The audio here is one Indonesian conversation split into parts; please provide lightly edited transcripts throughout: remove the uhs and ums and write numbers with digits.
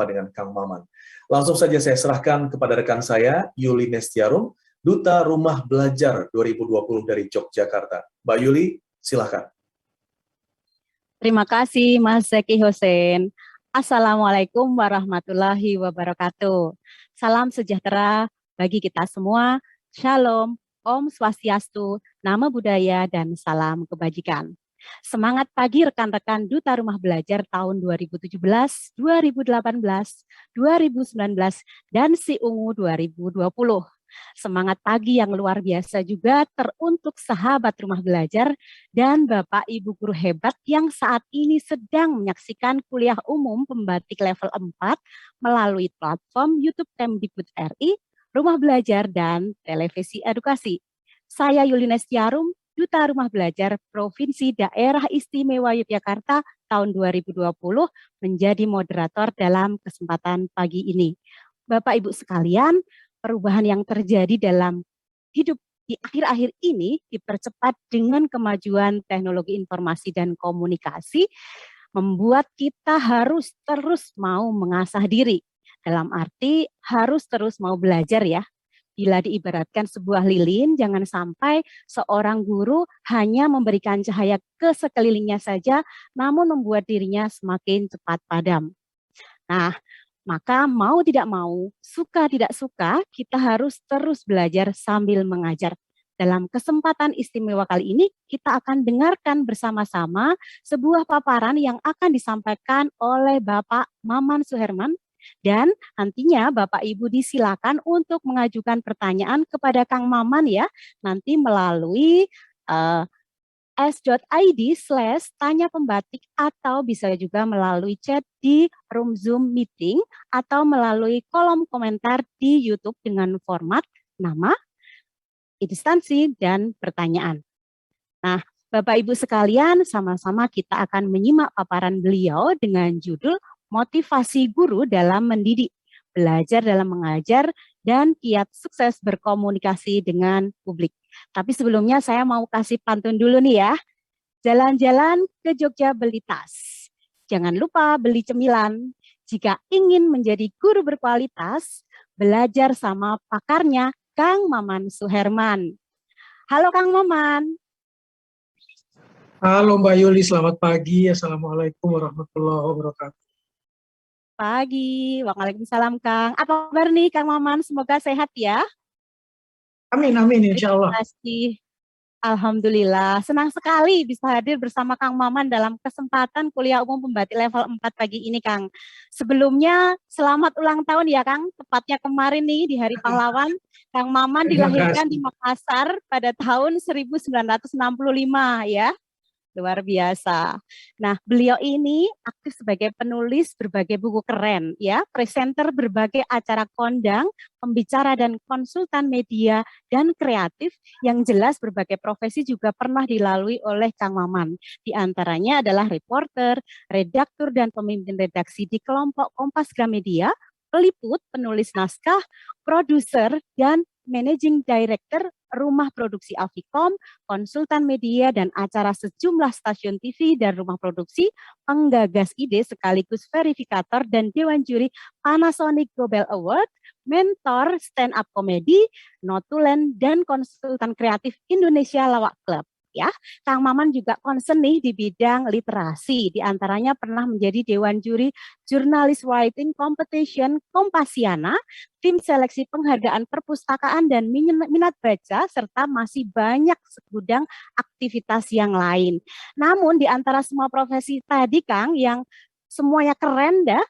dengan Kang Maman. Langsung saja saya serahkan kepada rekan saya, Yuli Nestiarum, Duta Rumah Belajar 2020 dari Yogyakarta. Mbak Yuli, silakan. Terima kasih Mas Zaki Hussein. Assalamualaikum warahmatullahi wabarakatuh. Salam sejahtera bagi kita semua. Shalom, Om Swastiastu, Namo Buddhaya, dan salam kebajikan. Semangat pagi rekan-rekan Duta Rumah Belajar tahun 2017, 2018, 2019, dan Si Ungu 2020. Semangat pagi yang luar biasa juga teruntuk sahabat rumah belajar dan Bapak Ibu guru hebat yang saat ini sedang menyaksikan kuliah umum pembatik level 4 melalui platform YouTube Kemdikbud RI, Rumah Belajar, dan Televisi Edukasi. Saya Yuli Nestiarum, Duta Rumah Belajar Provinsi Daerah Istimewa Yogyakarta tahun 2020 menjadi moderator dalam kesempatan pagi ini. Bapak Ibu sekalian, perubahan yang terjadi dalam hidup di akhir-akhir ini dipercepat dengan kemajuan teknologi informasi dan komunikasi, membuat kita harus terus mau mengasah diri. Dalam arti harus terus mau belajar ya. Bila diibaratkan sebuah lilin, jangan sampai seorang guru hanya memberikan cahaya ke sekelilingnya saja, namun membuat dirinya semakin cepat padam. Nah, maka mau tidak mau, suka tidak suka, kita harus terus belajar sambil mengajar. Dalam kesempatan istimewa kali ini, kita akan dengarkan bersama-sama sebuah paparan yang akan disampaikan oleh Bapak Maman Suherman, dan nantinya Bapak Ibu disilakan untuk mengajukan pertanyaan kepada Kang Maman ya, nanti melalui s.id/tanya pembatik atau bisa juga melalui chat di room Zoom meeting atau melalui kolom komentar di YouTube dengan format nama, instansi, dan pertanyaan. Nah, Bapak Ibu sekalian, sama-sama kita akan menyimak paparan beliau dengan judul Motivasi Guru dalam Mendidik, Belajar dalam Mengajar, dan Kiat Sukses Berkomunikasi dengan Publik. Tapi sebelumnya saya mau kasih pantun dulu nih ya. Jalan-jalan ke Jogja beli tas. Jangan lupa beli cemilan. Jika ingin menjadi guru berkualitas, belajar sama pakarnya Kang Maman Suherman. Halo Kang Maman. Halo Mbak Yuli, selamat pagi. Assalamualaikum warahmatullahi wabarakatuh. Pagi, waalaikumsalam Kang. Apa kabar nih Kang Maman? Semoga sehat ya. Amin, amin, insya Allah. Terima kasih. Alhamdulillah, senang sekali bisa hadir bersama Kang Maman dalam kesempatan kuliah umum pembatik level 4 pagi ini Kang. Sebelumnya selamat ulang tahun ya Kang, tepatnya kemarin nih di Hari Pahlawan. Kang Maman dilahirkan di Makassar pada tahun 1965 ya. Luar biasa. Nah, beliau ini aktif sebagai penulis berbagai buku keren, ya, presenter berbagai acara kondang, pembicara dan konsultan media dan kreatif, yang jelas berbagai profesi juga pernah dilalui oleh Kang Maman. Di antaranya adalah reporter, redaktur dan pemimpin redaksi di kelompok Kompas Gramedia, peliput, penulis naskah, produser, dan managing director rumah produksi Avikom, konsultan media dan acara sejumlah stasiun TV dan rumah produksi, penggagas ide sekaligus verifikator dan dewan juri Panasonic Global Award, mentor stand up comedy, notulen dan konsultan kreatif Indonesia Lawak Club. Ya, Kang Maman juga concern nih di bidang literasi, diantaranya pernah menjadi dewan juri Journalist Writing Competition Kompasiana, tim seleksi penghargaan perpustakaan dan minat baca, serta masih banyak segudang aktivitas yang lain. Namun di antara semua profesi tadi Kang, yang semuanya keren dah,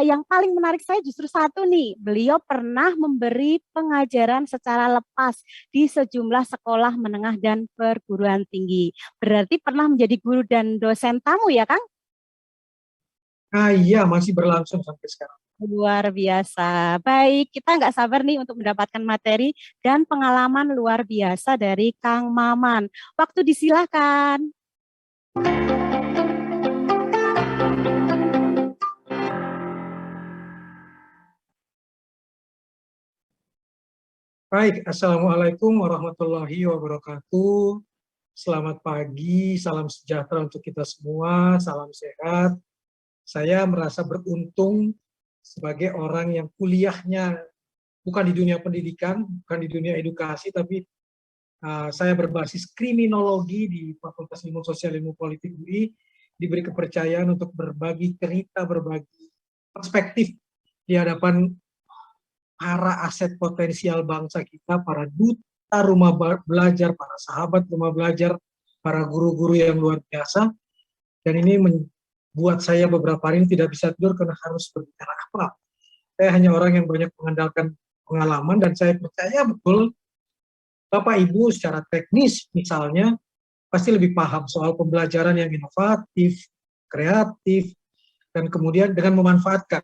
yang paling menarik saya justru satu nih, beliau pernah memberi pengajaran secara lepas di sejumlah sekolah menengah dan perguruan tinggi. Berarti pernah menjadi guru dan dosen tamu ya Kang? Iya, masih berlangsung sampai sekarang. Luar biasa. Baik, kita nggak sabar nih untuk mendapatkan materi dan pengalaman luar biasa dari Kang Maman. Waktu disilakan. Baik, Assalamualaikum warahmatullahi wabarakatuh. Selamat pagi, salam sejahtera untuk kita semua, salam sehat. Saya merasa beruntung sebagai orang yang kuliahnya bukan di dunia pendidikan, bukan di dunia edukasi, tapi saya berbasis kriminologi di Fakultas Ilmu Sosial Ilmu Politik UI, diberi kepercayaan untuk berbagi cerita, berbagi perspektif di hadapan para aset potensial bangsa kita, para duta rumah belajar, para sahabat rumah belajar, para guru-guru yang luar biasa. Dan ini membuat saya beberapa hari ini tidak bisa tidur karena harus berbicara apa. Saya hanya orang yang banyak mengandalkan pengalaman, dan saya percaya betul Bapak Ibu secara teknis misalnya pasti lebih paham soal pembelajaran yang inovatif, kreatif, dan kemudian dengan memanfaatkan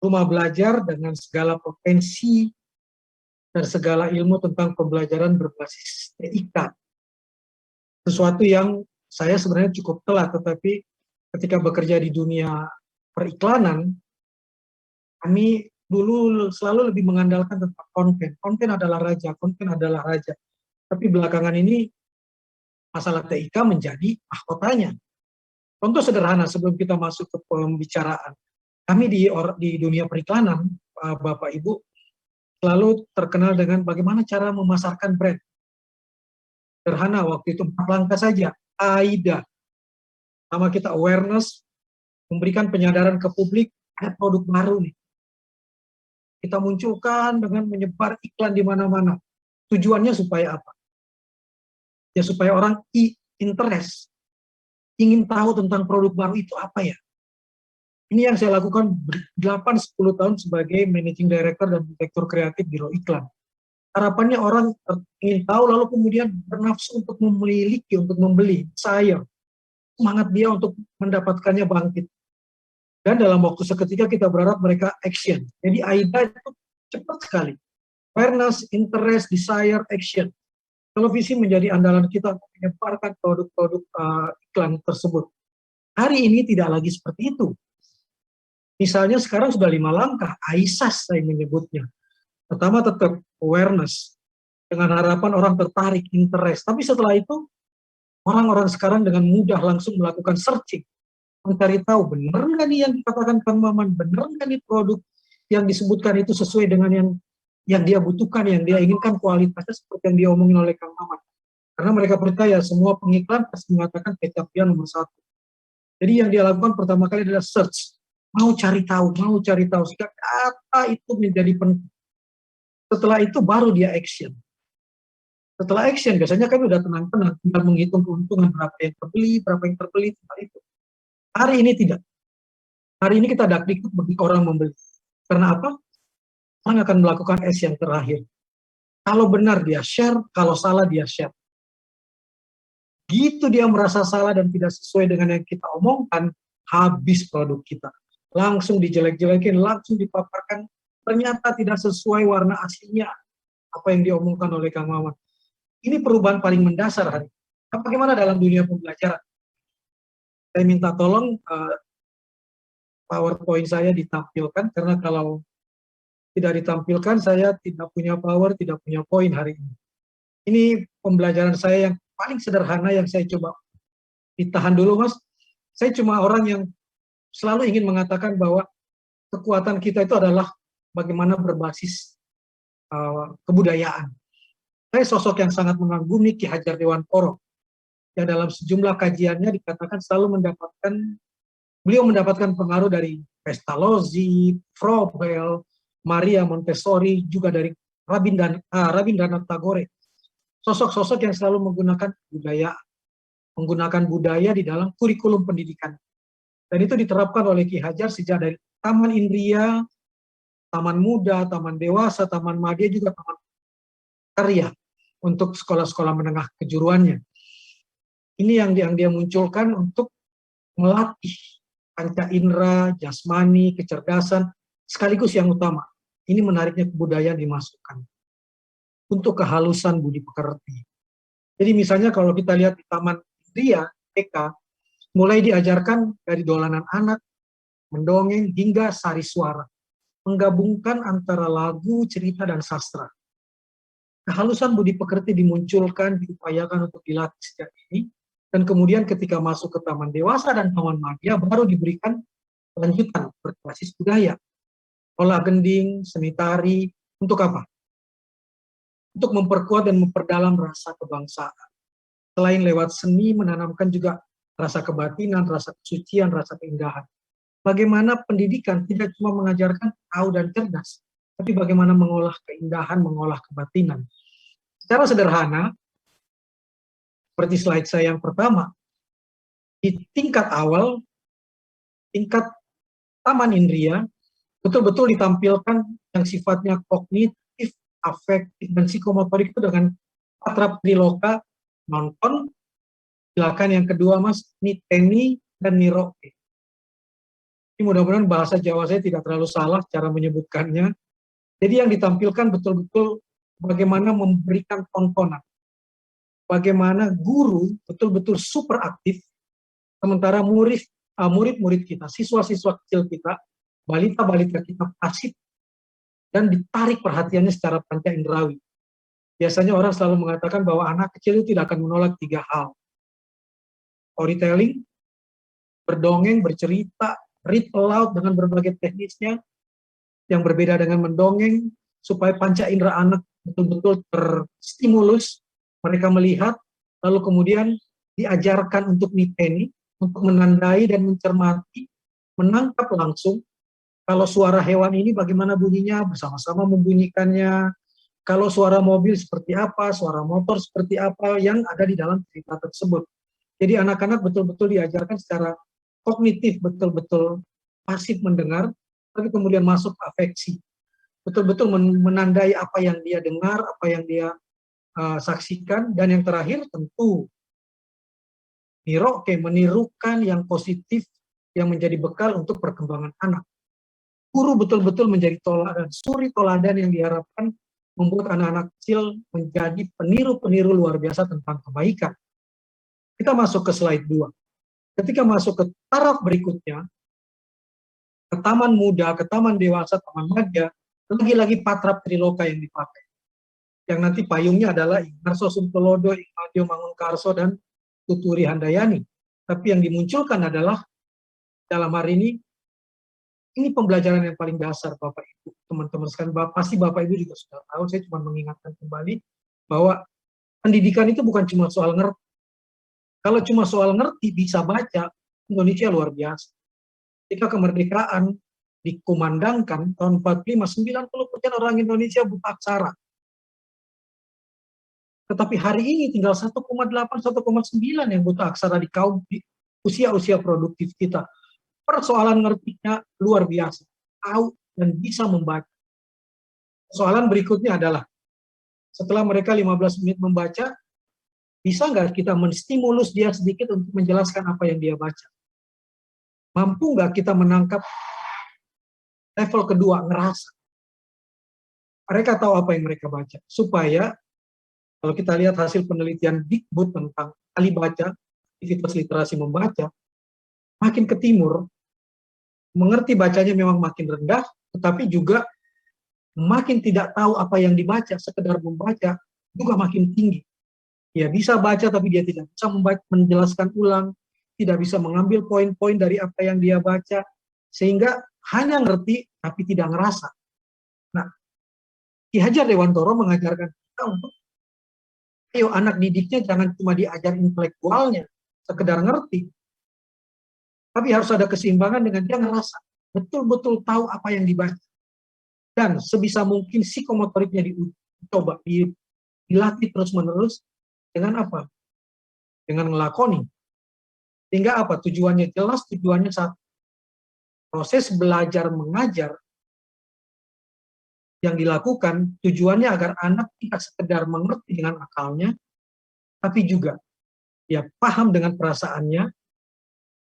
rumah belajar dengan segala potensi dan segala ilmu tentang pembelajaran berbasis TIK. Sesuatu yang saya sebenarnya cukup telat, tetapi ketika bekerja di dunia periklanan, kami dulu selalu lebih mengandalkan tentang konten. Konten adalah raja, konten adalah raja. Tapi belakangan ini masalah TIK menjadi mahkotanya. Contoh sederhana sebelum kita masuk ke pembicaraan. Kami di dunia periklanan, Bapak Ibu, selalu terkenal dengan bagaimana cara memasarkan brand. Sederhana, waktu itu 4 langkah saja. AIDA. Sama kita awareness, memberikan penyadaran ke publik, ada produk baru nih. Kita munculkan dengan menyebar iklan di mana-mana. Tujuannya supaya apa? Ya supaya orang interest, ingin tahu tentang produk baru itu apa ya. Ini yang saya lakukan 8-10 tahun sebagai Managing Director dan Direktur Kreatif Biro Iklan. Harapannya orang ingin tahu, lalu kemudian bernafsu untuk memiliki, untuk membeli, desire. Semangat dia untuk mendapatkannya bangkit. Dan dalam waktu seketika kita berharap mereka action. Jadi AIDA itu cepat sekali. Awareness, interest, desire, action. Televisi menjadi andalan kita untuk menyebarkan produk-produk iklan tersebut. Hari ini tidak lagi seperti itu. Misalnya sekarang sudah 5 langkah, AISAS saya menyebutnya. Pertama tetap awareness, dengan harapan orang tertarik, interest. Tapi setelah itu, orang-orang sekarang dengan mudah langsung melakukan searching. Mencari tahu, benar nggak nih yang dikatakan Kang Maman, benar nggak nih produk yang disebutkan itu sesuai dengan yang dia butuhkan, yang dia inginkan, kualitasnya seperti yang diomongin oleh Kang Maman. Karena mereka percaya semua pengiklan pasti mengatakan kecap dia nomor 1. Jadi yang dia lakukan pertama kali adalah search. Mau cari tahu, sehingga kata itu menjadi penting. Setelah itu baru dia action. Setelah action, biasanya kan udah tenang-tenang, tinggal menghitung keuntungan berapa yang terbeli, setelah itu. Hari ini tidak. Hari ini kita dakdikduk bagi orang membeli. Karena apa? Orang akan melakukan S yang terakhir. Kalau benar dia share, kalau salah dia share. Gitu dia merasa salah dan tidak sesuai dengan yang kita omongkan, habis produk kita. Langsung dijelek-jelekin, langsung dipaparkan, ternyata tidak sesuai warna aslinya apa yang diomongkan oleh Kang Maman. Ini perubahan paling mendasar hari. Bagaimana dalam dunia pembelajaran? Saya minta tolong PowerPoint saya ditampilkan, karena kalau tidak ditampilkan saya tidak punya power, tidak punya poin hari ini. Ini pembelajaran saya yang paling sederhana yang saya coba. Ditahan dulu Mas. Saya cuma orang yang selalu ingin mengatakan bahwa kekuatan kita itu adalah bagaimana berbasis kebudayaan. Saya sosok yang sangat mengagumi Ki Hajar Dewantoro, yang dalam sejumlah kajiannya dikatakan selalu beliau mendapatkan pengaruh dari Pestalozzi, Froebel, Maria Montessori, juga dari Rabindranath Tagore. Sosok-sosok yang selalu menggunakan budaya di dalam kurikulum pendidikan. Dan itu diterapkan oleh Ki Hajar sejak dari Taman Indria, Taman Muda, Taman Dewasa, Taman Madya, juga Taman Karya untuk sekolah-sekolah menengah kejuruannya. Ini yang dia munculkan untuk melatih panca indera, jasmani, kecerdasan, sekaligus yang utama. Ini menariknya kebudayaan dimasukkan untuk kehalusan budi pekerti. Jadi misalnya kalau kita lihat di Taman Indria, TK, mulai diajarkan dari dolanan anak, mendongeng, hingga sari suara. Menggabungkan antara lagu, cerita, dan sastra. Kehalusan budi pekerti dimunculkan, diupayakan untuk dilatih sejak ini, dan kemudian ketika masuk ke taman dewasa dan taman madya, baru diberikan lanjutan berbasis budaya. olah gending, seni tari, untuk apa? Untuk memperkuat dan memperdalam rasa kebangsaan. Selain lewat seni, menanamkan juga rasa kebatinan, rasa kesucian, rasa keindahan. Bagaimana pendidikan tidak cuma mengajarkan tahu dan cerdas, tapi bagaimana mengolah keindahan, mengolah kebatinan. Secara sederhana, seperti slide saya yang pertama, di tingkat awal, tingkat taman indria, betul-betul ditampilkan yang sifatnya kognitif, afektif, dan psikomotorik itu dengan patra triloka, nonton, silakan yang kedua Mas, niteni, dan niroke. Ini mudah-mudahan bahasa Jawa saya tidak terlalu salah cara menyebutkannya. Jadi yang ditampilkan betul-betul bagaimana memberikan tontonan. Bagaimana guru betul-betul super aktif, sementara murid-murid kita, siswa-siswa kecil kita, balita-balita kita pasif dan ditarik perhatiannya secara panca inderawi. Biasanya orang selalu mengatakan bahwa anak kecil itu tidak akan menolak 3 hal. Storytelling, berdongeng, bercerita, read aloud dengan berbagai teknisnya, yang berbeda dengan mendongeng, supaya panca indera anak betul-betul terstimulus, mereka melihat, lalu kemudian diajarkan untuk niteni, untuk menandai dan mencermati, menangkap langsung, kalau suara hewan ini bagaimana bunyinya, bersama-sama membunyikannya, kalau suara mobil seperti apa, suara motor seperti apa, yang ada di dalam cerita tersebut. Jadi anak-anak betul-betul diajarkan secara kognitif, betul-betul pasif mendengar, tapi kemudian masuk afeksi. Betul-betul menandai apa yang dia dengar, apa yang dia saksikan, dan yang terakhir tentu niroke, menirukan yang positif yang menjadi bekal untuk perkembangan anak. Guru betul-betul menjadi toladan, suri toladan yang diharapkan membuat anak-anak kecil menjadi peniru-peniru luar biasa tentang kebaikan. Kita masuk ke slide 2. Ketika masuk ke taraf berikutnya, ke taman muda, ke taman dewasa, taman madya, lagi-lagi patra triloka yang dipakai. Yang nanti payungnya adalah Ingarso Suntolodo, Ignadio Mangunkarso, dan Tuturi Handayani. Tapi yang dimunculkan adalah dalam hari ini pembelajaran yang paling dasar Bapak Ibu, teman-teman sekalian. Pasti Bapak Ibu juga sudah tahu, saya cuma mengingatkan kembali bahwa pendidikan itu bukan cuma soal ngerti. Kalau cuma soal ngerti, bisa baca, Indonesia luar biasa. Ketika kemerdekaan dikumandangkan tahun 45, 90% orang Indonesia buta aksara. Tetapi hari ini tinggal 1,8, 1,9 yang buta aksara di kaum di usia-usia produktif kita. Persoalan ngertinya luar biasa, tahu dan bisa membaca. Soalan berikutnya adalah, setelah mereka 15 menit membaca, bisa nggak kita menstimulus dia sedikit untuk menjelaskan apa yang dia baca? Mampu nggak kita menangkap level kedua, ngerasa? Mereka tahu apa yang mereka baca. Supaya, kalau kita lihat hasil penelitian Dikbud tentang ahli baca, aktivitas literasi membaca, makin ke timur, mengerti bacanya memang makin rendah, tetapi juga makin tidak tahu apa yang dibaca, sekedar membaca, juga makin tinggi. Dia bisa baca, tapi dia tidak bisa menjelaskan ulang, tidak bisa mengambil poin-poin dari apa yang dia baca, sehingga hanya ngerti, tapi tidak ngerasa. Nah, Ki Hajar Dewantoro mengajarkan kita untuk, ayo anak didiknya jangan cuma diajar intelektualnya, sekedar ngerti, tapi harus ada keseimbangan dengan dia ngerasa, betul-betul tahu apa yang dibaca. Dan sebisa mungkin psikomotoriknya dicoba, dilatih terus-menerus, dengan apa? Dengan melakoni. Sehingga apa? Tujuannya jelas, tujuannya satu. Proses belajar mengajar yang dilakukan, tujuannya agar anak tidak sekedar mengerti dengan akalnya, tapi juga dia paham dengan perasaannya,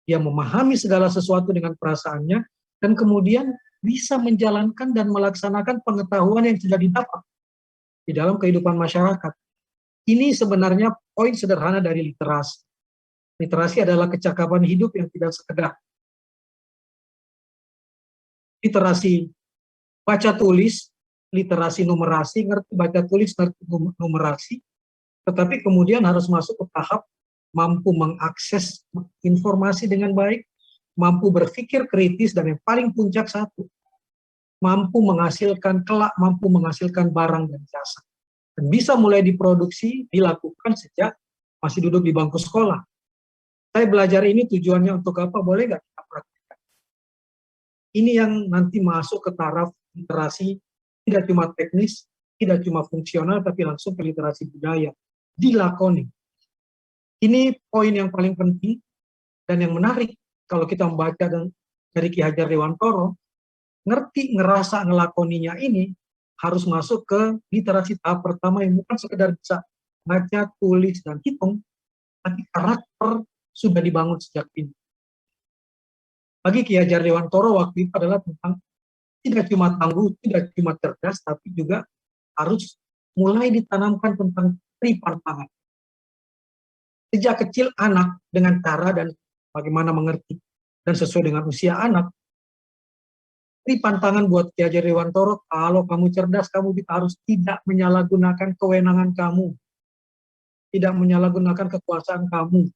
dia memahami segala sesuatu dengan perasaannya, dan kemudian bisa menjalankan dan melaksanakan pengetahuan yang sudah didapat di dalam kehidupan masyarakat. Ini sebenarnya poin sederhana dari literasi. Literasi adalah kecakapan hidup yang tidak sekedar literasi baca tulis, literasi numerasi, ngerti baca tulis, ngerti numerasi, tetapi kemudian harus masuk ke tahap mampu mengakses informasi dengan baik, mampu berpikir kritis, dan yang paling puncak satu, mampu menghasilkan, kelak mampu menghasilkan barang dan jasa. Dan bisa mulai diproduksi, dilakukan sejak masih duduk di bangku sekolah. Saya belajar ini tujuannya untuk apa? Boleh nggak kita praktikkan? Ini yang nanti masuk ke taraf literasi, tidak cuma teknis, tidak cuma fungsional, tapi langsung ke literasi budaya. Dilakoni. Ini poin yang paling penting dan yang menarik kalau kita membaca dari Ki Hajar Dewantoro, ngerti, ngerasa, ngelakoninya ini harus masuk ke literasi tahap pertama yang bukan sekedar bisa baca, tulis, dan hitung, tapi karakter sudah dibangun sejak ini. Bagi Ki Hajar Dewantoro waktu itu adalah tentang tidak cuma tangguh, tidak cuma cerdas, tapi juga harus mulai ditanamkan tentang tripantangan. Sejak kecil anak dengan cara dan bagaimana mengerti dan sesuai dengan usia anak. Tripantangan buat Ki Hajar Dewantoro, kalau kamu cerdas, kamu harus tidak menyalahgunakan kewenangan kamu, tidak menyalahgunakan kekuasaan kamu.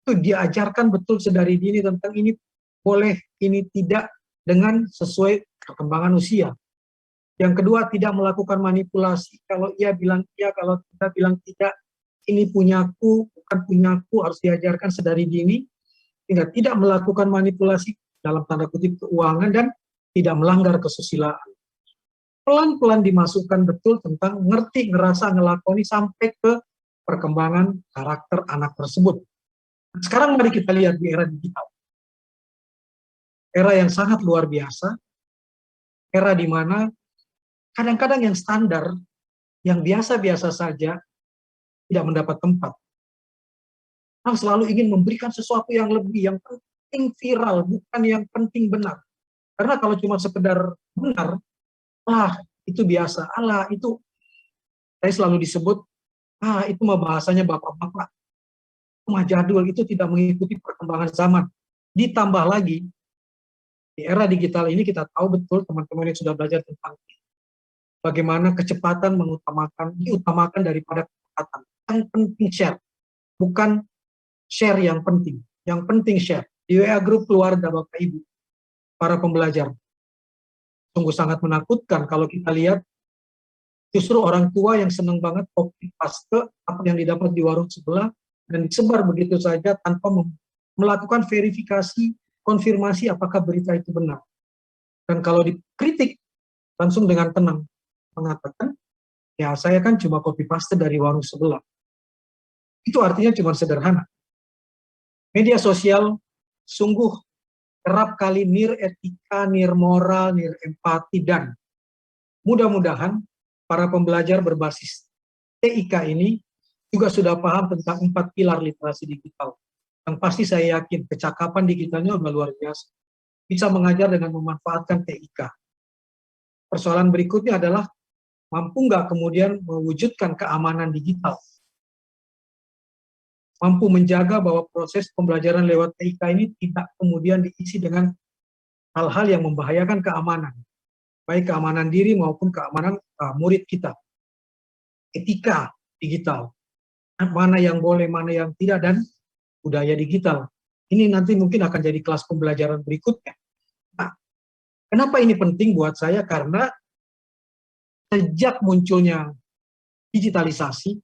Itu diajarkan betul sedari dini tentang ini boleh, ini tidak, dengan sesuai perkembangan usia. Yang kedua, tidak melakukan manipulasi. Kalau ia bilang iya, kalau kita bilang tidak, ini punyaku, bukan punyaku, harus diajarkan sedari dini. Tidak melakukan manipulasi dalam tanda kutip keuangan dan tidak melanggar kesusilaan. Pelan-pelan dimasukkan betul tentang ngerti, ngerasa, ngelakoni sampai ke perkembangan karakter anak tersebut. Sekarang mari kita lihat di era digital. Era yang sangat luar biasa, era di mana kadang-kadang yang standar, yang biasa-biasa saja, tidak mendapat tempat. Orang selalu ingin memberikan sesuatu yang lebih, yang penting viral, bukan yang penting benar. Karena kalau cuma sekedar benar, itu biasa. Itu saya selalu disebut, itu mah bahasanya bapak-bapak. Mah jadul, itu tidak mengikuti perkembangan zaman. Ditambah lagi, di era digital ini kita tahu betul teman-teman yang sudah belajar tentang bagaimana kecepatan diutamakan daripada kecepatan. Yang penting share, bukan share yang penting. Yang penting share. Di WA grup keluarga Bapak Ibu, para pembelajar. Sungguh sangat menakutkan kalau kita lihat justru orang tua yang senang banget copy paste apa yang didapat di warung sebelah dan disebar begitu saja tanpa melakukan verifikasi, konfirmasi apakah berita itu benar. Dan kalau dikritik, langsung dengan tenang mengatakan, ya saya kan cuma copy paste dari warung sebelah. Itu artinya cuma sederhana. Media sosial sungguh kerap kali etika, moral, empati, dan mudah-mudahan para pembelajar berbasis TIK ini juga sudah paham tentang 4 pilar literasi digital. Yang pasti saya yakin kecakapan digitalnya sudah luar biasa. Bisa mengajar dengan memanfaatkan TIK. Persoalan berikutnya adalah mampu nggak kemudian mewujudkan keamanan digital. Mampu menjaga bahwa proses pembelajaran lewat TIK ini tidak kemudian diisi dengan hal-hal yang membahayakan keamanan. Baik keamanan diri maupun keamanan murid kita. Etika digital. Mana yang boleh, mana yang tidak, dan budaya digital. Ini nanti mungkin akan jadi kelas pembelajaran berikutnya. Nah, kenapa ini penting buat saya? Karena sejak munculnya digitalisasi,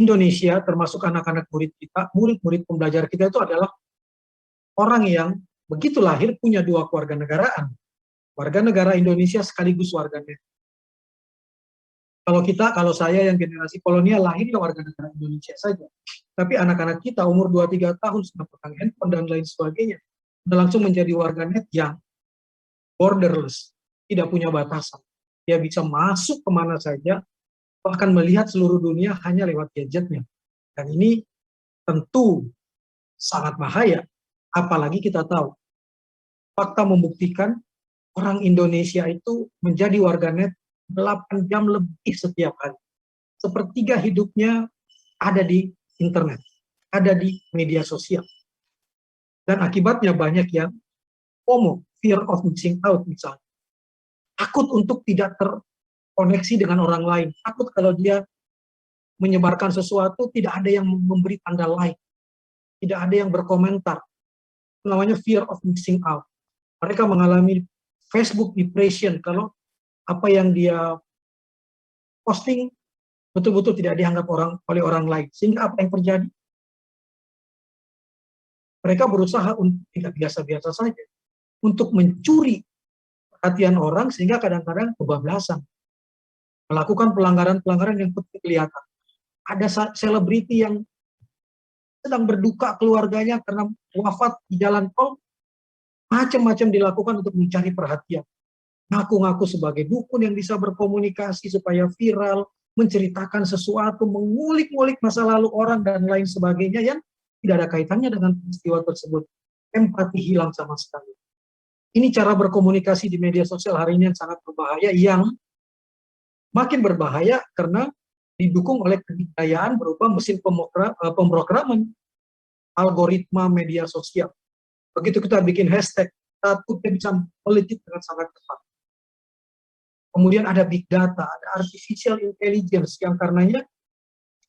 Indonesia, termasuk anak-anak murid kita, murid-murid pembelajar kita itu adalah orang yang begitu lahir punya 2 kewarganegaraan. Warga negara Indonesia sekaligus warga net. Kalau saya yang generasi kolonial lahir ya warga negara Indonesia saja. Tapi anak-anak kita umur 2-3 tahun sudah pegang handphone dan lain sebagainya. Sudah langsung menjadi warga net yang borderless, tidak punya batasan. Dia bisa masuk kemana saja, bahkan melihat seluruh dunia hanya lewat gadgetnya. Dan ini tentu sangat bahaya. Apalagi kita tahu, fakta membuktikan orang Indonesia itu menjadi warganet 8 jam lebih setiap hari. Sepertiga hidupnya ada di internet, ada di media sosial. Dan akibatnya banyak yang FOMO, fear of missing out misalnya. Takut untuk tidak terkoneksi dengan orang lain. Takut kalau dia menyebarkan sesuatu, tidak ada yang memberi tanda like. Tidak ada yang berkomentar. Namanya fear of missing out. Mereka mengalami Facebook depression kalau apa yang dia posting betul-betul tidak dianggap oleh orang lain. Sehingga apa yang terjadi? Mereka berusaha untuk tidak biasa-biasa saja, untuk mencuri perhatian orang sehingga kadang-kadang kebablasan, melakukan pelanggaran-pelanggaran yang kelihatan. Ada selebriti yang sedang berduka keluarganya karena wafat di jalan tol, macam-macam dilakukan untuk mencari perhatian. Ngaku-ngaku sebagai dukun yang bisa berkomunikasi supaya viral, menceritakan sesuatu, mengulik-ngulik masa lalu orang dan lain sebagainya yang tidak ada kaitannya dengan peristiwa tersebut. Empati hilang sama sekali. Ini cara berkomunikasi di media sosial hari ini yang sangat berbahaya, yang makin berbahaya karena didukung oleh kebudayaan berupa mesin pemrograman algoritma media sosial. Begitu kita bikin hashtag, kita bisa melejit dengan sangat cepat. Kemudian ada big data, ada artificial intelligence yang karenanya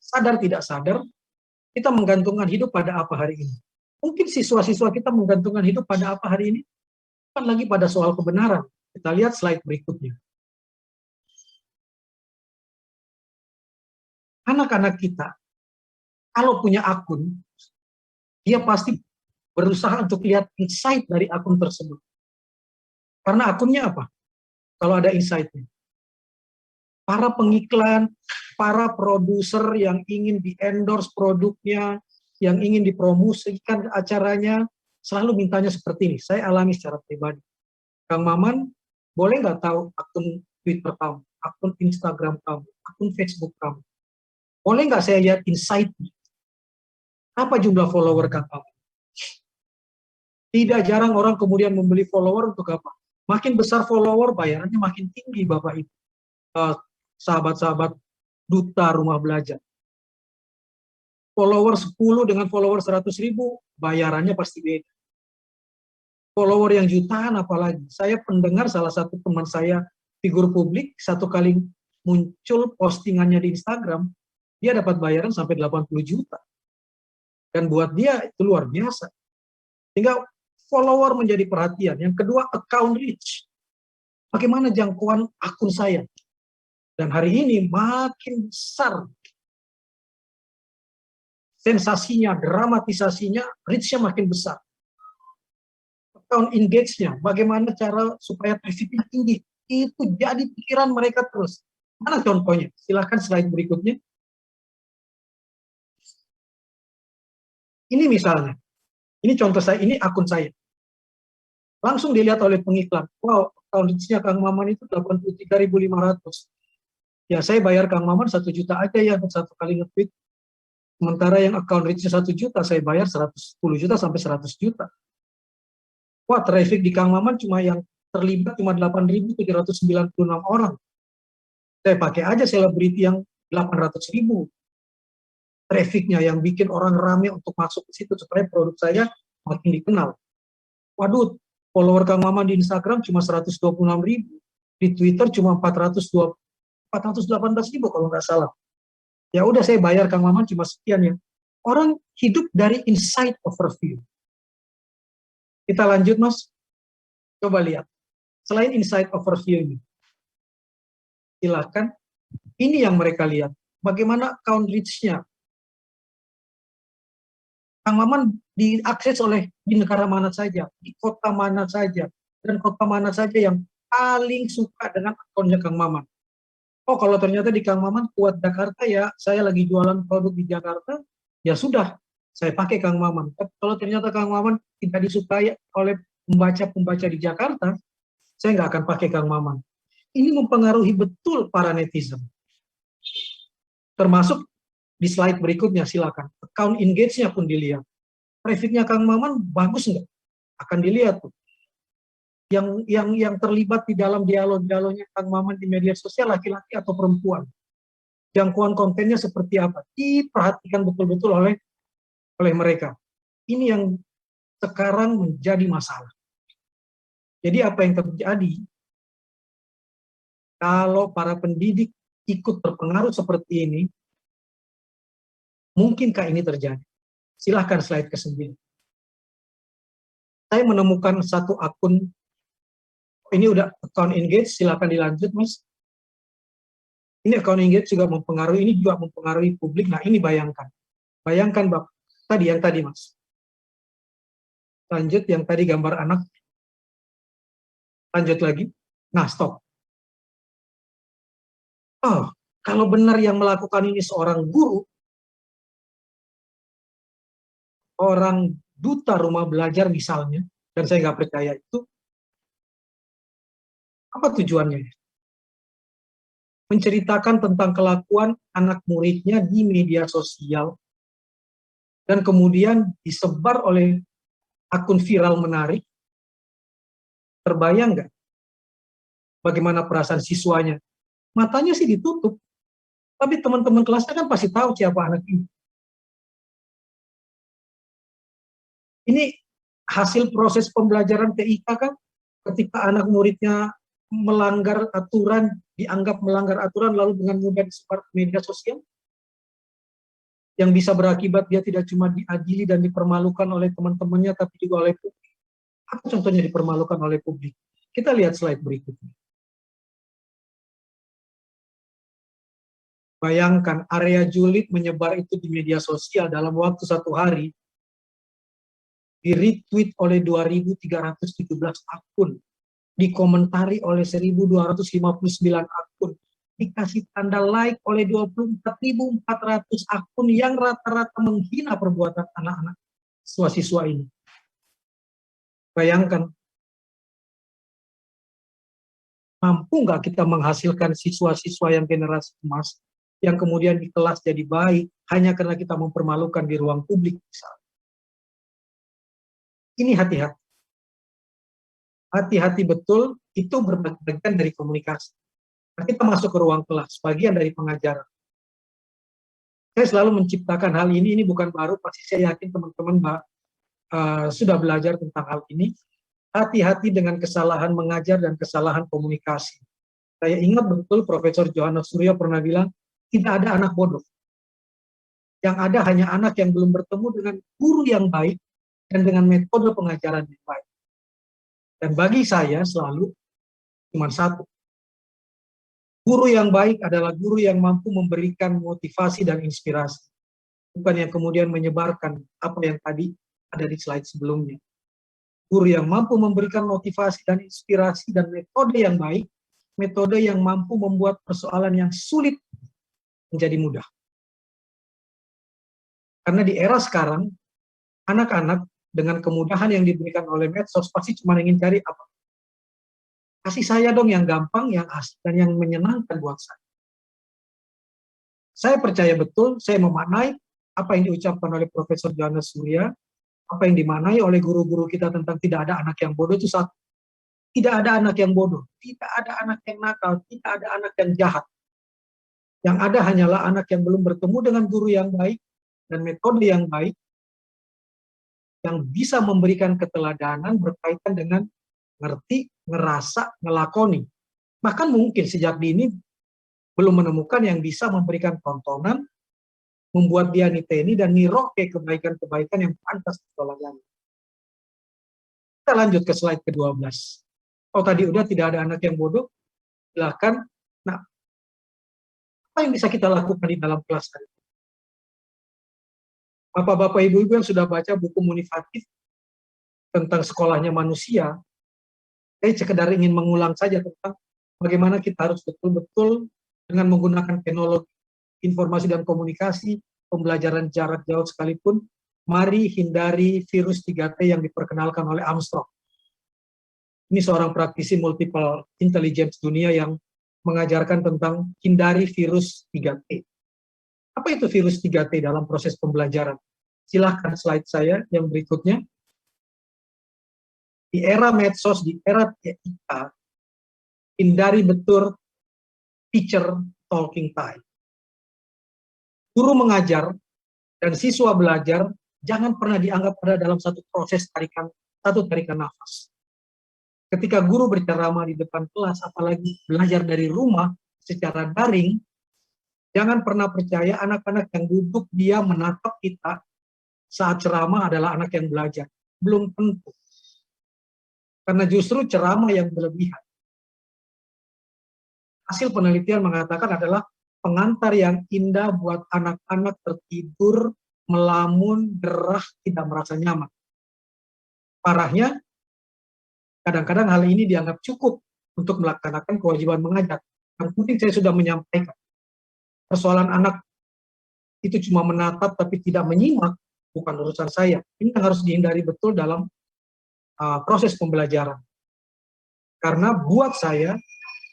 sadar tidak sadar kita menggantungkan hidup pada apa hari ini. Mungkin siswa-siswa kita menggantungkan hidup pada apa hari ini, bukan lagi pada soal kebenaran. Kita lihat slide berikutnya. Anak-anak kita, kalau punya akun, dia pasti berusaha untuk lihat insight dari akun tersebut. Karena akunnya apa? Kalau ada insight-nya. Para pengiklan, para produser yang ingin di-endorse produknya, yang ingin dipromosikan acaranya, selalu mintanya seperti ini. Saya alami secara pribadi. Kang Maman, boleh nggak tahu akun Twitter kamu, akun Instagram kamu, akun Facebook kamu? Boleh nggak saya lihat insight-nya? Apa jumlah follower Kang Maman? Tidak jarang orang kemudian membeli follower untuk apa? Makin besar follower, bayarannya makin tinggi, Bapak Ibu. Sahabat-sahabat Duta Rumah Belajar. Follower 10 dengan follower 100.000, bayarannya pasti beda. Follower yang jutaan apalagi. Saya pendengar salah satu teman saya, figur publik, satu kali muncul postingannya di Instagram, dia dapat bayaran sampai 80 juta. Dan buat dia itu luar biasa. Sehingga follower menjadi perhatian. Yang kedua, account reach. Bagaimana jangkauan akun saya? Dan hari ini makin besar sensasinya, dramatisasinya, reach-nya makin besar. Account engage-nya, bagaimana cara supaya traffic-nya tinggi. Itu jadi pikiran mereka terus. Mana contohnya? Silakan slide berikutnya. Ini misalnya. Ini contoh saya, ini akun saya. Langsung dilihat oleh pengiklan. Wow, account reach-nya Kang Maman itu 83.500. Ya, saya bayar Kang Maman 1 juta aja ya untuk satu kali nge-tweet. Sementara yang account reach-nya 1 juta, saya bayar 110 juta sampai 100 juta. Wah, traffic di Kang Maman cuma yang terlibat cuma 8.796 orang. Saya pakai aja selebriti yang 800.000. Trafficnya yang bikin orang rame untuk masuk ke situ supaya produk saya makin dikenal. Waduh, follower Kang Maman di Instagram cuma 126.000. Di Twitter cuma 418.000 kalau nggak salah. Ya udah saya bayar Kang Maman cuma sekian ya. Orang hidup dari insight overview. Kita lanjut Mas. Coba lihat. Selain insight overview ini. Silakan. Ini yang mereka lihat. Bagaimana account reach-nya. Kang Maman diakses oleh di negara mana saja, di kota mana saja, dan kota mana saja yang paling suka dengan akunnya Kang Maman. Oh, kalau ternyata di Kang Maman kuat Jakarta, ya saya lagi jualan produk di Jakarta, ya sudah, saya pakai Kang Maman. Tapi kalau ternyata Kang Maman tidak disukai oleh pembaca-pembaca di Jakarta, saya nggak akan pakai Kang Maman. Ini mempengaruhi betul para netizen. Termasuk di slide berikutnya, silakan. Account engage-nya pun dilihat. Traffic-nya Kang Maman bagus nggak? Akan dilihat tuh. Yang terlibat di dalam dialog-dialognya Kang Maman di media sosial laki-laki atau perempuan. Jangkauan kontennya seperti apa? Diperhatikan betul-betul oleh mereka. Ini yang sekarang menjadi masalah. Jadi apa yang terjadi? Kalau para pendidik ikut terpengaruh seperti ini, mungkinkah ini terjadi? Silahkan slide ke-9. Saya menemukan satu akun Ini udah account engage, silakan dilanjut, Mas. Ini account engage juga mempengaruhi, ini juga mempengaruhi publik. Nah, ini bayangkan. Bayangkan, Bapak, tadi yang tadi, Mas. Lanjut, yang tadi gambar anak. Lanjut lagi. Nah, stop. Oh, kalau benar yang melakukan ini seorang guru, orang duta rumah belajar misalnya, dan saya nggak percaya itu, apa tujuannya? Menceritakan tentang kelakuan anak muridnya di media sosial, dan kemudian disebar oleh akun viral menarik. Terbayang nggak bagaimana perasaan siswanya? Matanya sih ditutup, tapi teman-teman kelasnya kan pasti tahu siapa anak ini. Ini hasil proses pembelajaran TIK kan, ketika anak muridnya melanggar aturan, dianggap melanggar aturan, lalu dengan mudah disebar ke media sosial, yang bisa berakibat dia tidak cuma diadili dan dipermalukan oleh teman-temannya, tapi juga oleh publik. Apa contohnya dipermalukan oleh publik? Kita lihat slide berikutnya. Bayangkan, area julid menyebar itu di media sosial dalam waktu 1 hari, di-retweet oleh 2.317 akun, dikomentari oleh 1.259 akun, dikasih tanda like oleh 24.400 akun yang rata-rata menghina perbuatan anak-anak siswa-siswa ini. Bayangkan, mampu nggak kita menghasilkan siswa-siswa yang generasi emas, yang kemudian di kelas jadi baik, hanya karena kita mempermalukan di ruang publik misalnya. Ini hati-hati. Hati-hati betul, itu bagian dari komunikasi. Nah, kita masuk ke ruang kelas, bagian dari pengajaran. Saya selalu menciptakan hal ini bukan baru, pasti saya yakin teman-teman sudah belajar tentang hal ini. Hati-hati dengan kesalahan mengajar dan kesalahan komunikasi. Saya ingat betul Profesor Johannes Suryo pernah bilang, tidak ada anak bodoh. Yang ada hanya anak yang belum bertemu dengan guru yang baik dan dengan metode pengajaran yang baik. Dan bagi saya selalu cuma satu. Guru yang baik adalah guru yang mampu memberikan motivasi dan inspirasi. Bukan yang kemudian menyebarkan apa yang tadi ada di slide sebelumnya. Guru yang mampu memberikan motivasi dan inspirasi dan metode yang baik, metode yang mampu membuat persoalan yang sulit menjadi mudah. Karena di era sekarang, anak-anak dengan kemudahan yang diberikan oleh medsos pasti cuma ingin cari apa? Kasih saya dong yang gampang, yang asik, dan yang menyenangkan buat saya. Saya percaya betul, saya memaknai apa yang diucapkan oleh Profesor Johannes Surya, apa yang dimaknai oleh guru-guru kita tentang tidak ada anak yang bodoh itu satu. Tidak ada anak yang bodoh, tidak ada anak yang nakal, tidak ada anak yang jahat. Yang ada hanyalah anak yang belum bertemu dengan guru yang baik dan metode yang baik, yang bisa memberikan keteladanan berkaitan dengan ngerti, ngerasa, ngelakoni. Bahkan mungkin sejak dini belum menemukan yang bisa memberikan tontonan, membuat dia niteni dan niroke kebaikan-kebaikan yang pantas diteladani. Kita lanjut ke slide ke-12. Oh tadi udah tidak ada anak yang bodoh, silakan. Nah, apa yang bisa kita lakukan di dalam kelas hari ini? Bapak-bapak, ibu-ibu yang sudah baca buku Munifatif tentang sekolahnya manusia, saya sekedar ingin mengulang saja tentang bagaimana kita harus betul-betul dengan menggunakan teknologi informasi dan komunikasi, pembelajaran jarak jauh sekalipun, mari hindari virus 3T yang diperkenalkan oleh Armstrong. Ini seorang praktisi multiple intelligence dunia yang mengajarkan tentang hindari virus 3T. Apa itu virus 3T dalam proses pembelajaran? Silahkan slide saya yang berikutnya. Di era medsos, di era TIK, hindari betul teacher talking time. Guru mengajar dan siswa belajar jangan pernah dianggap ada dalam satu proses tarikan nafas. Ketika guru berceramah di depan kelas, apalagi belajar dari rumah secara daring, jangan pernah percaya anak-anak yang duduk dia menatap kita saat ceramah adalah anak yang belajar. Belum tentu. Karena justru ceramah yang berlebihan. Hasil penelitian mengatakan adalah pengantar yang indah buat anak-anak tertidur, melamun, gerah, tidak merasa nyaman. Parahnya, kadang-kadang hal ini dianggap cukup untuk melaksanakan kewajiban mengajar. Yang penting saya sudah menyampaikan. Persoalan anak itu cuma menatap tapi tidak menyimak, bukan urusan saya. Ini yang harus dihindari betul dalam proses pembelajaran. Karena buat saya,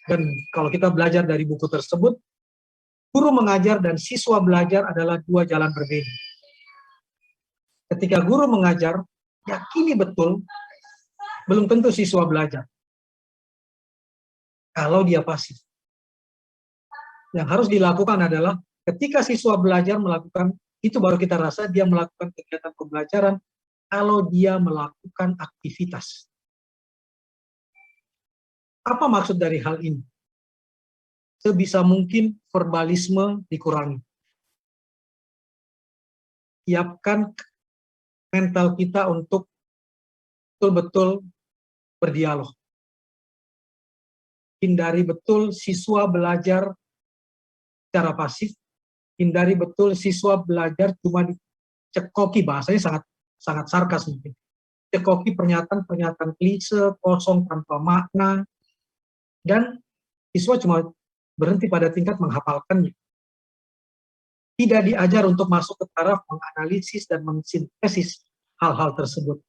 dan kalau kita belajar dari buku tersebut, guru mengajar dan siswa belajar adalah dua jalan berbeda. Ketika guru mengajar, yakini betul, belum tentu siswa belajar. Kalau dia pasif. Yang harus dilakukan adalah, ketika siswa belajar melakukan, itu baru kita rasa dia melakukan kegiatan pembelajaran, kalau dia melakukan aktivitas. Apa maksud dari hal ini? Sebisa mungkin verbalisme dikurangi. Siapkan mental kita untuk betul-betul berdialog. Hindari betul siswa belajar secara pasif, hindari betul siswa belajar cuma dicekoki, bahasanya sangat sarkas mungkin. Cekoki pernyataan-pernyataan klise, kosong tanpa makna, dan siswa cuma berhenti pada tingkat menghafalkannya. Tidak diajar untuk masuk ke taraf menganalisis dan mensintesis hal-hal tersebut.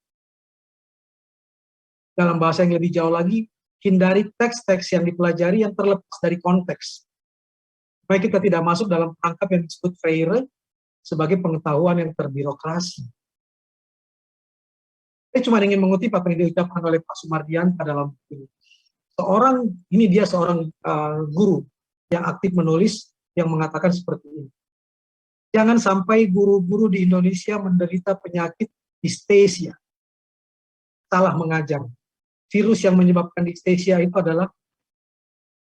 Dalam bahasa yang lebih jauh lagi, hindari teks-teks yang dipelajari yang terlepas dari konteks. Supaya kita tidak masuk dalam perangkap yang disebut Freire sebagai pengetahuan yang terbirokrasi. Saya cuma ingin mengutip apa yang diucapkan oleh Pak Sumardianta dalam buku ini. Seorang guru yang aktif menulis yang mengatakan seperti ini. Jangan sampai guru-guru di Indonesia menderita penyakit distesia. Salah mengajar. Virus yang menyebabkan distesia itu adalah,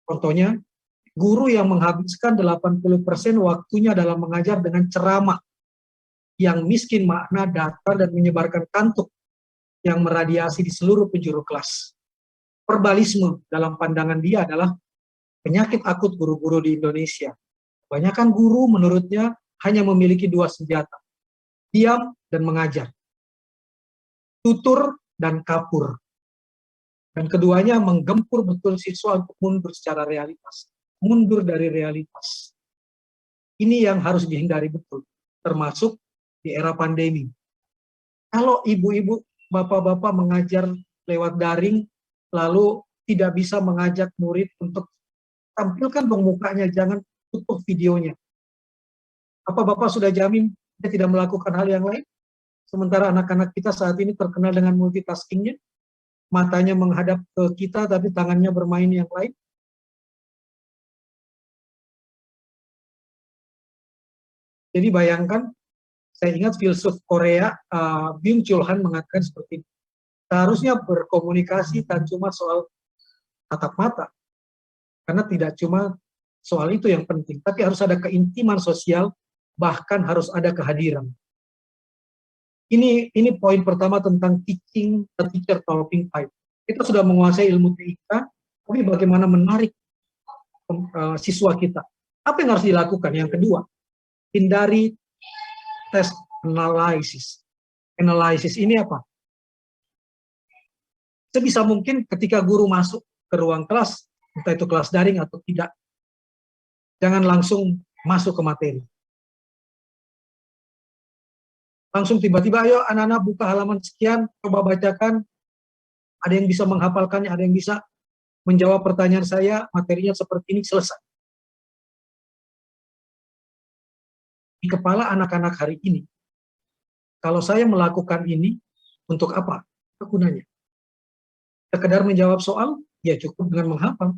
contohnya, guru yang menghabiskan 80% waktunya dalam mengajar dengan ceramah yang miskin makna, datar, dan menyebarkan kantuk yang meradiasi di seluruh penjuru kelas. Verbalisme dalam pandangan dia adalah penyakit akut guru-guru di Indonesia. Kebanyakan guru menurutnya hanya memiliki dua senjata, diam dan mengajar, tutur dan kapur. Dan keduanya menggempur betul siswa untuk mundur secara realitas, mundur dari realitas. Ini yang harus dihindari betul, termasuk di era pandemi. Kalau ibu-ibu, bapak-bapak mengajar lewat daring, lalu tidak bisa mengajak murid untuk tampilkan dong mukanya, jangan tutup videonya. Apa Bapak sudah jamin dia tidak melakukan hal yang lain? Sementara anak-anak kita saat ini terkenal dengan multitaskingnya, matanya menghadap ke kita tapi tangannya bermain yang lain. Jadi bayangkan, saya ingat filsuf Korea, Byung-Chul Han mengatakan seperti ini. Seharusnya berkomunikasi tak cuma soal tatap mata, karena tidak cuma soal itu yang penting, tapi harus ada keintiman sosial, bahkan harus ada kehadiran. Ini poin pertama tentang teaching the teacher talking type. Kita sudah menguasai ilmu TIK, tapi bagaimana menarik siswa kita? Apa yang harus dilakukan? Yang kedua, hindari test analysis. Analysis ini apa? Sebisa mungkin ketika guru masuk ke ruang kelas, entah itu kelas daring atau tidak, jangan langsung masuk ke materi. Langsung tiba-tiba, ayo anak-anak buka halaman sekian, coba bacakan, ada yang bisa menghafalkannya, ada yang bisa menjawab pertanyaan saya, materinya seperti ini, selesai. Di kepala anak-anak hari ini, kalau saya melakukan ini, untuk apa? Apa gunanya? Sekedar menjawab soal, ya cukup dengan menghafal.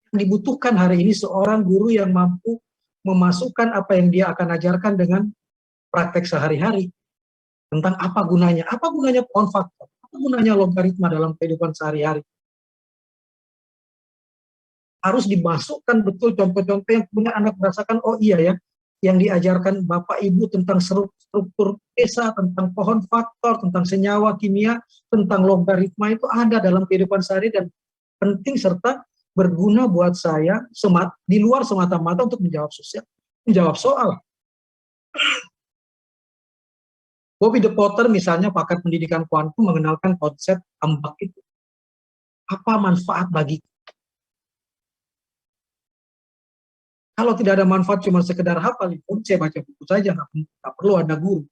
Yang dibutuhkan hari ini seorang guru yang mampu memasukkan apa yang dia akan ajarkan dengan praktek sehari-hari. Tentang apa gunanya pohon faktor, apa gunanya logaritma dalam kehidupan sehari-hari. Harus dimasukkan betul contoh-contoh yang kemudian anak merasakan, oh iya ya, yang diajarkan Bapak Ibu tentang struktur desa, tentang pohon faktor, tentang senyawa kimia, tentang logaritma itu ada dalam kehidupan sehari dan penting serta berguna buat saya di luar semata-mata untuk menjawab soal. Bobby De Potter misalnya pakar pendidikan kuantum mengenalkan konsep ambak itu. Apa manfaat bagi? Kalau tidak ada manfaat cuma sekedar hafal, saya baca buku saja, nggak perlu ada guru.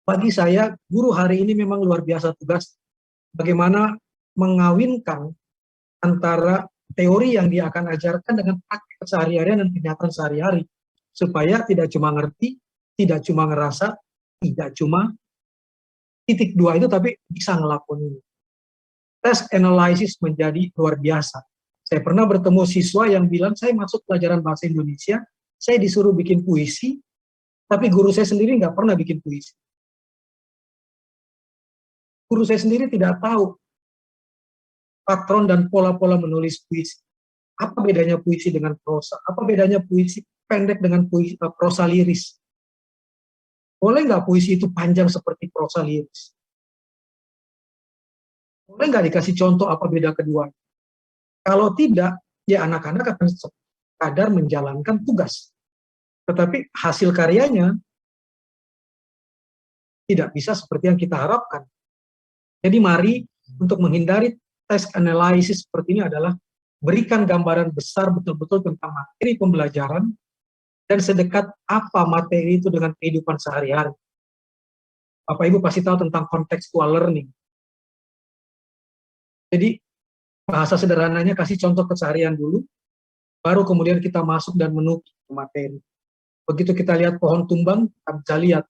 Bagi saya, guru hari ini memang luar biasa tugas. Bagaimana mengawinkan antara teori yang dia akan ajarkan dengan praktik sehari-harian dan kenyataan sehari-hari. Supaya tidak cuma ngerti, tidak cuma ngerasa, tidak cuma titik dua itu, tapi bisa ngelakuin ini. Tes analisis menjadi luar biasa. Saya pernah bertemu siswa yang bilang, saya masuk pelajaran bahasa Indonesia, saya disuruh bikin puisi, tapi guru saya sendiri nggak pernah bikin puisi. Guru saya sendiri tidak tahu patron dan pola-pola menulis puisi. Apa bedanya puisi dengan prosa? Apa bedanya puisi pendek dengan prosa liris? Boleh nggak puisi itu panjang seperti prosa liris? Boleh nggak dikasih contoh apa beda keduanya? Kalau tidak, ya anak-anak akan sekadar menjalankan tugas. Tetapi hasil karyanya tidak bisa seperti yang kita harapkan. Jadi mari untuk menghindari tes analisis seperti ini adalah berikan gambaran besar betul-betul tentang materi pembelajaran dan sedekat apa materi itu dengan kehidupan sehari-hari. Bapak Ibu pasti tahu tentang contextual learning. Jadi bahasa sederhananya kasih contoh keseharian dulu, baru kemudian kita masuk dan menukik ke materi. Begitu kita lihat pohon tumbang, kita bisa lihat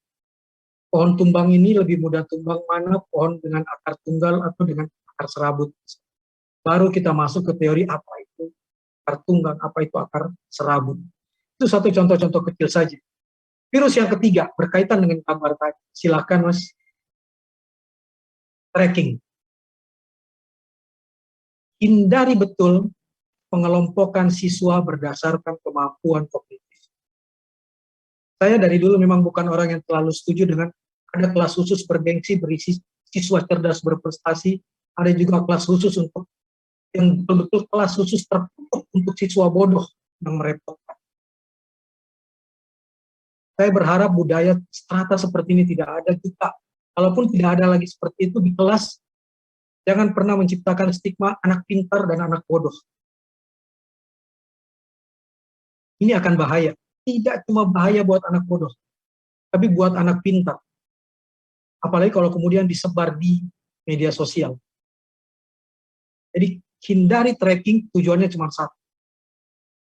pohon tumbang ini lebih mudah tumbang mana, pohon dengan akar tunggal atau dengan akar serabut. Baru kita masuk ke teori apa itu akar tunggal, apa itu akar serabut. Itu satu contoh-contoh kecil saja. Virus yang ketiga berkaitan dengan gambar tadi. Silakan Mas. Tracking. Hindari betul pengelompokan siswa berdasarkan kemampuan kognitif. Saya dari dulu memang bukan orang yang terlalu setuju dengan ada kelas khusus bergengsi berisi siswa cerdas berprestasi, ada juga kelas khusus untuk yang betul-betul kelas khusus tertutup untuk siswa bodoh yang merepotkan. Saya berharap budaya strata seperti ini tidak ada juga. Kalaupun tidak ada lagi seperti itu di kelas, jangan pernah menciptakan stigma anak pintar dan anak bodoh. Ini akan bahaya. Tidak cuma bahaya buat anak bodoh, tapi buat anak pintar. Apalagi kalau kemudian disebar di media sosial. Jadi hindari tracking, tujuannya cuma satu.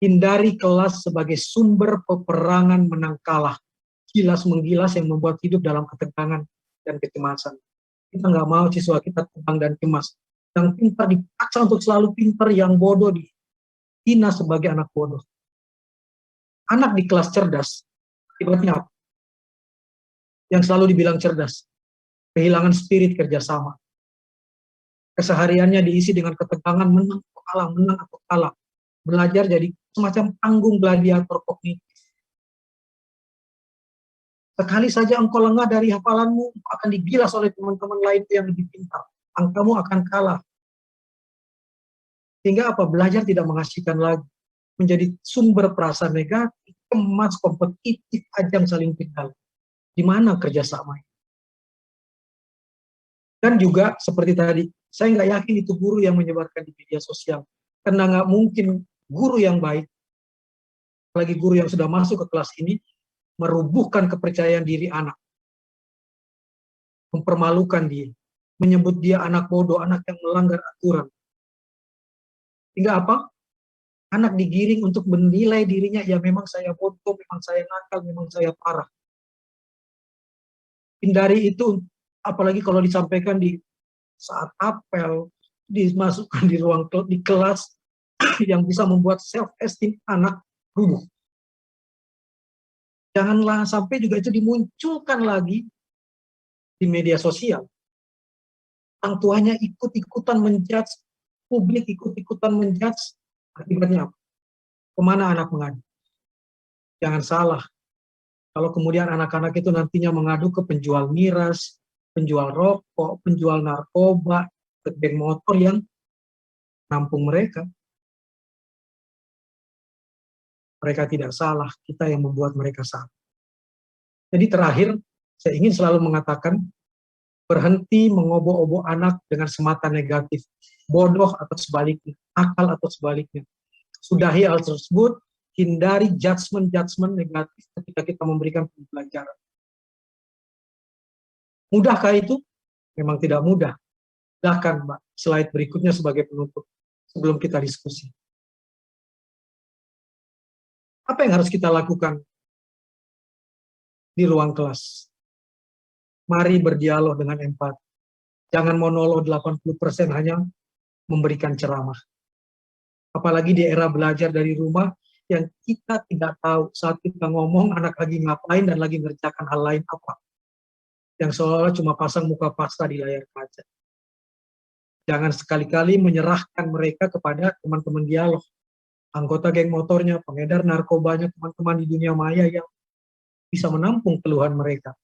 Hindari kelas sebagai sumber peperangan menang kalah. Gilas menggilas yang membuat hidup dalam ketegangan dan kecemasan. Kita nggak mau siswa kita tegang dan cemas. Yang pintar dipaksa untuk selalu pintar, yang bodoh dihina sebagai anak bodoh. Anak di kelas cerdas, akibatnya apa? Yang selalu dibilang cerdas, kehilangan spirit kerjasama. Kesehariannya diisi dengan ketegangan menang atau kalah. Belajar jadi semacam panggung gladiator kognitif. Sekali saja engkau lengah dari hafalanmu, akan digilas oleh teman-teman lain yang lebih pintar. Angkamu akan kalah. Sehingga apa? Belajar tidak mengasihkan lagi. Menjadi sumber perasaan negatif, cemas, kompetitif, ajang saling kenal. Di mana kerjasama? Dan juga seperti tadi, saya nggak yakin itu guru yang menyebarkan di media sosial. Karena nggak mungkin guru yang baik, apalagi guru yang sudah masuk ke kelas ini, merubuhkan kepercayaan diri anak. Mempermalukan dia. Menyebut dia anak bodoh, anak yang melanggar aturan. Hingga apa? Anak digiring untuk menilai dirinya, ya memang saya bodoh, memang saya nakal, memang saya parah. Hindari itu, apalagi kalau disampaikan di saat apel, dimasukkan di ruang di kelas, yang bisa membuat self-esteem anak rubuh. Janganlah sampai juga itu dimunculkan lagi di media sosial. Orang tuanya ikut-ikutan menjudge, publik ikut-ikutan menjudge, akibatnya apa? Kemana anak mengadu? Jangan salah, kalau kemudian anak-anak itu nantinya mengadu ke penjual miras, penjual rokok, penjual narkoba, ke geng motor yang nampung mereka, mereka tidak salah, kita yang membuat mereka salah. Jadi terakhir, saya ingin selalu mengatakan, berhenti mengobok-obok anak dengan semata negatif, bodoh atau sebaliknya, akal atau sebaliknya. Sudahi hal tersebut, hindari judgement negatif ketika kita memberikan pembelajaran. Mudahkah itu? Memang tidak mudah. Silahkan, Mbak, slide berikutnya sebagai penutup sebelum kita diskusi. Apa yang harus kita lakukan di ruang kelas? Mari berdialog dengan empati. Jangan monolog 80% hanya memberikan ceramah. Apalagi di era belajar dari rumah yang kita tidak tahu saat kita ngomong anak lagi ngapain dan lagi ngerjakan hal lain apa. Yang seolah-olah cuma pasang muka pasta di layar kaca. Jangan sekali-kali menyerahkan mereka kepada teman-teman dialog. Anggota geng motornya, pengedar narkobanya, teman-teman di dunia maya yang bisa menampung keluhan mereka.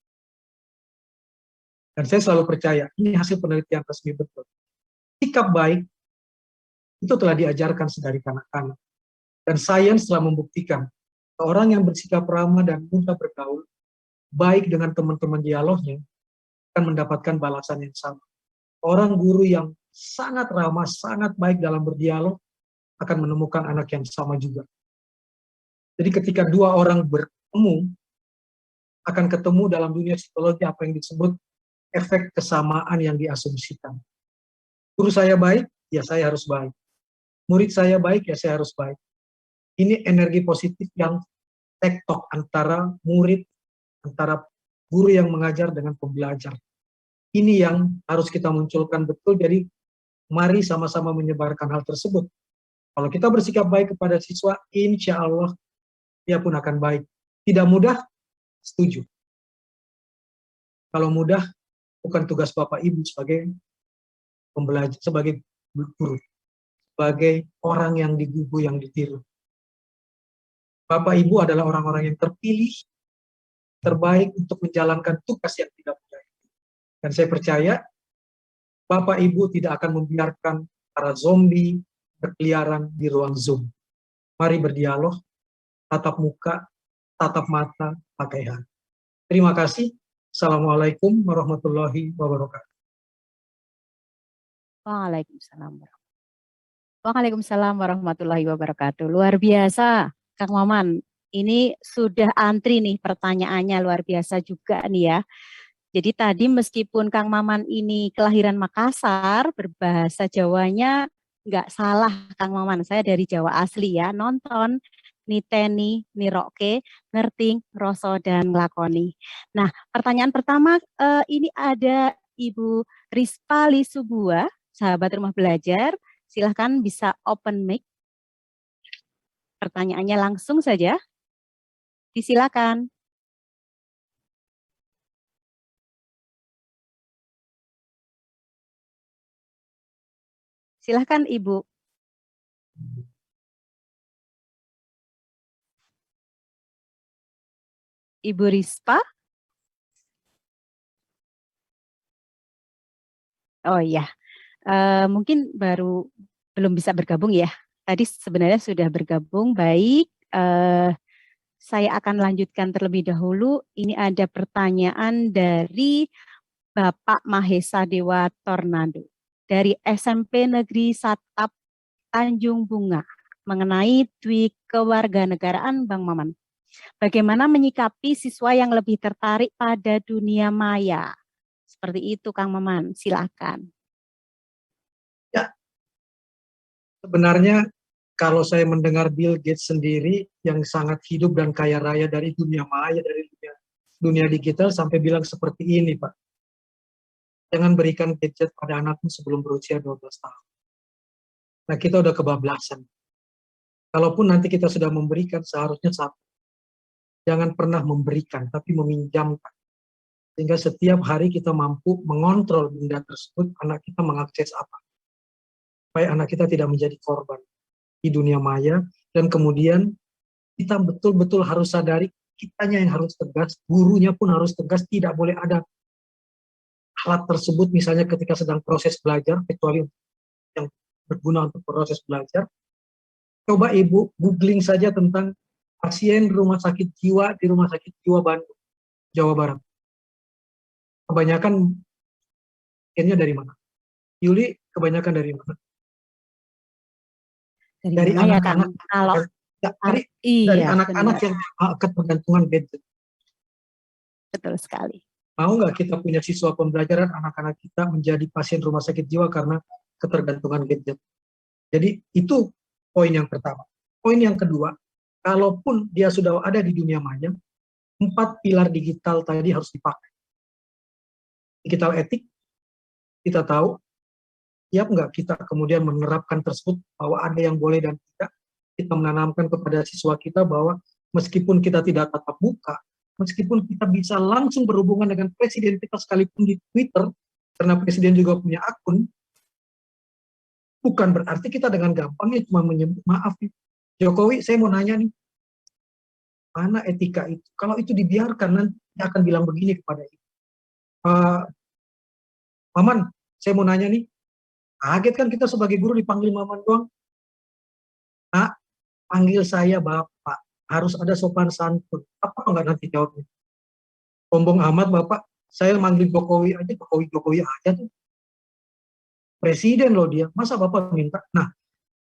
Dan saya selalu percaya, ini hasil penelitian resmi betul. Sikap baik itu telah diajarkan sedari kanak-kanak. Dan sains telah membuktikan, orang yang bersikap ramah dan mudah bergaul, baik dengan teman-teman dialognya, akan mendapatkan balasan yang sama. Orang guru yang sangat ramah, sangat baik dalam berdialog, akan menemukan anak yang sama juga. Jadi ketika dua orang bertemu, akan ketemu dalam dunia psikologi apa yang disebut efek kesamaan yang diasumsikan. Guru saya baik, ya saya harus baik. Murid saya baik, ya saya harus baik. Ini energi positif yang tektok antara murid, antara guru yang mengajar dengan pembelajar. Ini yang harus kita munculkan betul, jadi mari sama-sama menyebarkan hal tersebut. Kalau kita bersikap baik kepada siswa, insya Allah dia pun akan baik. Tidak mudah, setuju. Kalau mudah, bukan tugas Bapak Ibu sebagai pembelajar, sebagai guru, sebagai orang yang digugu, yang ditiru. Bapak Ibu adalah orang-orang yang terpilih, terbaik untuk menjalankan tugas yang tidak mudah. Dan saya percaya, Bapak Ibu tidak akan membiarkan para zombie berkeliaran di ruang Zoom. Mari berdialog, tatap muka, tatap mata, pakai hati. Terima kasih. Assalamualaikum warahmatullahi wabarakatuh. Waalaikumsalam. Waalaikumsalam warahmatullahi wabarakatuh. Luar biasa, Kang Maman. Ini sudah antri nih pertanyaannya, luar biasa juga nih ya. Jadi tadi meskipun Kang Maman ini kelahiran Makassar, berbahasa Jawanya nggak salah Kang Maman. Saya dari Jawa asli ya, nonton, niteni, niroke, ngerting, roso, dan nglakoni. Nah, pertanyaan pertama ini ada Ibu Rispa Lisubua, sahabat rumah belajar. Silahkan bisa open mic. Pertanyaannya langsung saja. Disilakan. Silahkan Ibu. Ibu Rispa. Oh iya, mungkin belum bisa bergabung ya. Tadi sebenarnya sudah bergabung, baik. Saya akan lanjutkan terlebih dahulu. Ini ada pertanyaan dari Bapak Mahesa Dewa Tornado dari SMP Negeri Satap Tanjung Bunga mengenai Dwi Kewarganegaraan Bang Maman. Bagaimana menyikapi siswa yang lebih tertarik pada dunia maya? Seperti itu Kang Maman, silakan. Ya, sebenarnya kalau saya mendengar Bill Gates sendiri yang sangat hidup dan kaya raya dari dunia maya, dari dunia digital sampai bilang seperti ini, Pak. Jangan berikan gadget pada anakmu sebelum berusia 12 tahun. Nah, kita udah kebablasan. Kalaupun nanti kita sudah memberikan, seharusnya satu. Jangan pernah memberikan, tapi meminjamkan. Sehingga setiap hari kita mampu mengontrol benda tersebut, anak kita mengakses apa. Supaya anak kita tidak menjadi korban di dunia maya, dan kemudian kita betul-betul harus sadari, kitanya yang harus tegas, gurunya pun harus tegas, tidak boleh ada alat tersebut misalnya ketika sedang proses belajar, kecuali yang berguna untuk proses belajar. Coba Ibu googling saja tentang pasien rumah sakit jiwa di Rumah Sakit Jiwa Bandung, Jawa Barat. Kebanyakan pasiennya dari mana? Yuli, kebanyakan dari mana? Dari mana ya, Kang? Kalau dari iya, anak-anak yang ketergantungan gadget. betul sekali. Mau nggak kita punya siswa pembelajaran anak-anak kita menjadi pasien rumah sakit jiwa karena ketergantungan gadget? Jadi itu poin yang pertama. Poin yang kedua, kalaupun dia sudah ada di dunia maya, 4 pilar digital tadi harus dipakai. Digital etik, kita tahu, siap nggak kita kemudian menerapkan tersebut bahwa ada yang boleh dan tidak. Kita menanamkan kepada siswa kita bahwa meskipun kita tidak tatap muka, meskipun kita bisa langsung berhubungan dengan presiden kita sekalipun di Twitter, karena presiden juga punya akun, bukan berarti kita dengan gampangnya cuma menyebut, maaf nih, Jokowi, saya mau nanya nih, mana etika itu? Kalau itu dibiarkan, nanti dia akan bilang begini kepada ibu. Maman, saya mau nanya nih, kaget kan kita sebagai guru dipanggil Maman doang? Nah, panggil saya Bapak, harus ada sopan santun. Apa enggak nanti jawabnya? Sombong amat Bapak, saya manggil Jokowi aja, Jokowi aja tuh. Presiden loh dia, masa Bapak minta? Nah,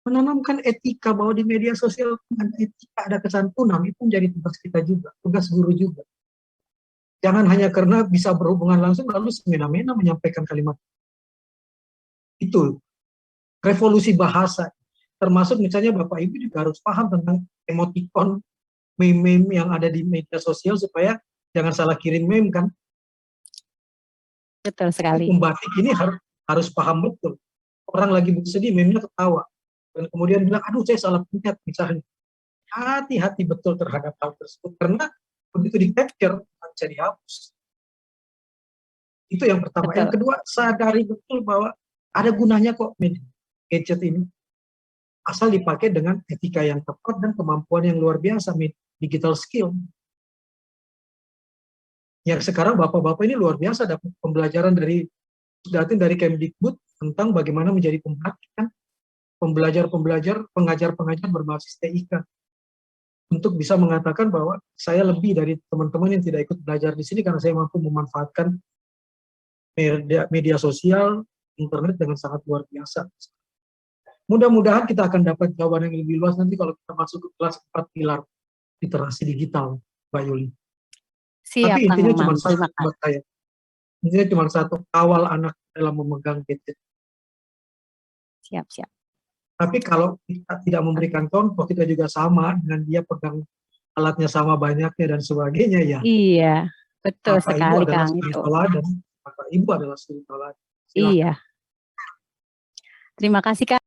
menanamkan etika bahwa di media sosial ada etika, ada kesantunan, itu menjadi tugas kita juga, tugas guru juga. Jangan hanya karena bisa berhubungan langsung lalu semena-mena menyampaikan kalimat. Itu revolusi bahasa. Termasuk misalnya Bapak Ibu juga harus paham tentang emoticon, meme-meme yang ada di media sosial supaya jangan salah kirim meme kan. Betul sekali. Pembatik ini harus paham betul. Orang lagi bersedih, meme-nya ketawa. Dan kemudian bilang, aduh saya salah pencet misalnya. Hati-hati betul terhadap hal tersebut. Karena begitu di-capture, bisa dihapus. Itu yang pertama. Betul. Yang kedua, sadari betul bahwa ada gunanya kok gadget ini. Asal dipakai dengan etika yang tepat dan kemampuan yang luar biasa, digital skill. Yang sekarang bapak-bapak ini luar biasa dapat pembelajaran dari Kemdikbud tentang bagaimana menjadi pembatik kan, pembelajar-pembelajar, pengajar-pengajar berbasis TIK. Untuk bisa mengatakan bahwa saya lebih dari teman-teman yang tidak ikut belajar di sini karena saya mampu memanfaatkan media sosial, internet dengan sangat luar biasa. Mudah-mudahan kita akan dapat jawaban yang lebih luas nanti kalau kita masuk ke kelas 4 pilar literasi digital, Mbak Yuli. Siap, tapi intinya cuma satu buat saya. Intinya cuma satu, kawal anak dalam memegang gadget. Siap. Tapi kalau kita tidak memberikan contoh, kita juga sama dengan dia pegang alatnya sama banyaknya dan sebagainya ya. Iya, betul Bapak sekali Ibu adalah Kang suri itu. toladan. Bapak Ibu adalah suri toladan. Iya. Terima kasih Kang.